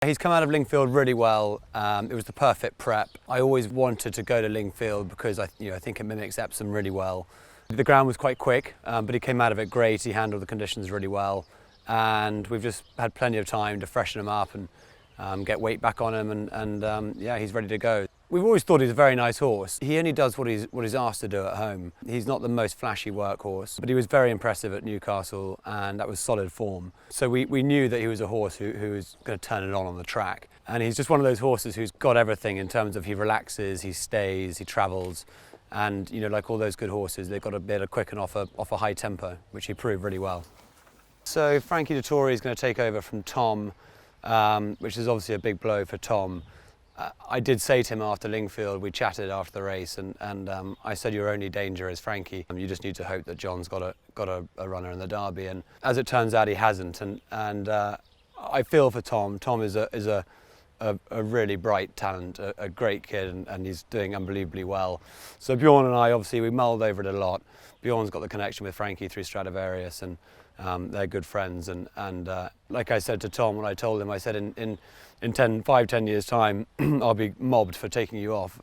He's come out of Lingfield really well. It was the perfect prep. I always wanted to go to Lingfield because I think it mimics Epsom really well. The ground was quite quick, but he came out of it great. He handled the conditions really well, and we've just had plenty of time to freshen him up and get weight back on him, and yeah, he's ready to go. We've always thought he's a very nice horse. He only does what he's asked to do at home. He's not the most flashy workhorse, but he was very impressive at Newcastle, and that was solid form. So we knew that he was a horse who was going to turn it on the track. And he's just one of those horses who's got everything in terms of he relaxes, he stays, he travels, and like all those good horses, they've got to be able to quicken off a high tempo, which he proved really well. So Frankie Dettori is going to take over from Tom, which is obviously a big blow for Tom. I did say to him after Lingfield, we chatted after the race, and I said your only danger is Frankie. You just need to hope that John's got a runner in the Derby, and as it turns out, he hasn't. And I feel for Tom. Tom is a really bright talent, a great kid, and he's doing unbelievably well. So Bjorn and I, obviously, we mulled over it a lot. Bjorn's got the connection with Frankie through Stradivarius, and they're good friends. And like I said to Tom when I told him, I said in 5-10 years time, I'll be mobbed for taking you off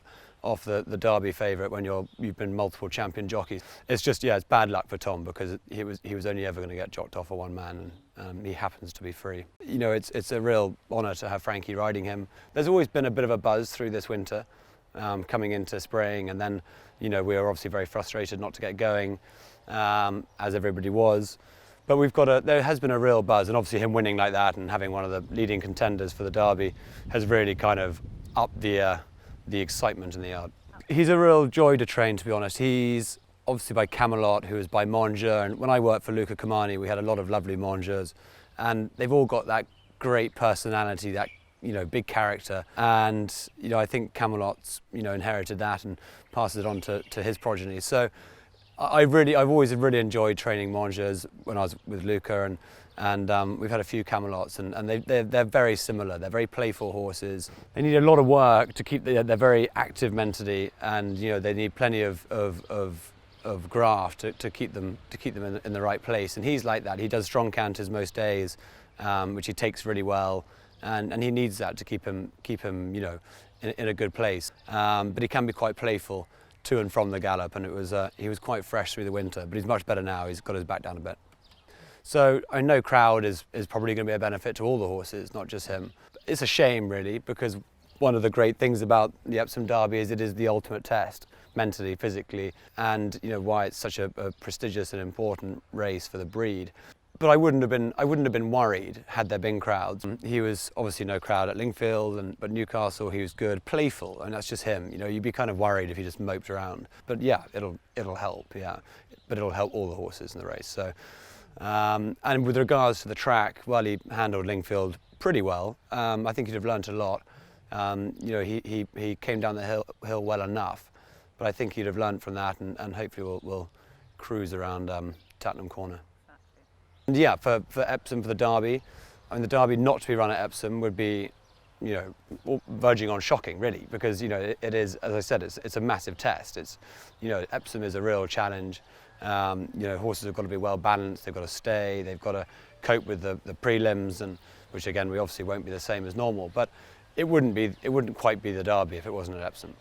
the Derby favourite when you've been multiple champion jockeys. It's just, yeah, it's bad luck for Tom because he was only ever going to get jocked off for one man, and he happens to be free. It's a real honour to have Frankie riding him. There's always been a bit of a buzz through this winter, coming into spring, and then we were obviously very frustrated not to get going, as everybody was. But there has been a real buzz, and obviously him winning like that and having one of the leading contenders for the Derby has really kind of upped the excitement in the yard. He's a real joy to train, to be honest. He's obviously by Camelot, who is by Mangeur, and when I worked for Luca Comani, we had a lot of lovely Mangeurs, and they've all got that great personality, that big character, and I think Camelot's inherited that and passes it on to his progeny. So I've always really enjoyed training Mangeurs when I was with Luca, and we've had a few Camelots, and they're very similar. They're very playful horses. They need a lot of work to keep they're very active mentally, and they need plenty of graft to keep them in the right place. And he's like that. He does strong canters most days, which he takes really well, and he needs that to keep him in a good place. But he can be quite playful to and from the gallop, and he was quite fresh through the winter, but he's much better now. He's got his back down a bit. So I know crowd is probably going to be a benefit to all the horses, not just him. It's a shame really, because one of the great things about the Epsom Derby is it is the ultimate test, mentally, physically, and why it's such a prestigious and important race for the breed. But I wouldn't have been worried had there been crowds. He was obviously no crowd at Lingfield, but Newcastle he was good, playful, and that's just him. You'd be kind of worried if he just moped around. But yeah, it'll help, yeah. But it'll help all the horses in the race. So, and with regards to the track, well, he handled Lingfield pretty well. I think he'd have learnt a lot. He came down the hill well enough, but I think he'd have learnt from that, and hopefully we'll cruise around Tattenham Corner. And yeah, for Epsom, for the Derby, the Derby not to be run at Epsom would be, verging on shocking, really, because it is, as I said, it's a massive test. It's, Epsom is a real challenge. Horses have got to be well balanced. They've got to stay. They've got to cope with the prelims, and which again we obviously won't be the same as normal. But it wouldn't quite be the Derby if it wasn't at Epsom.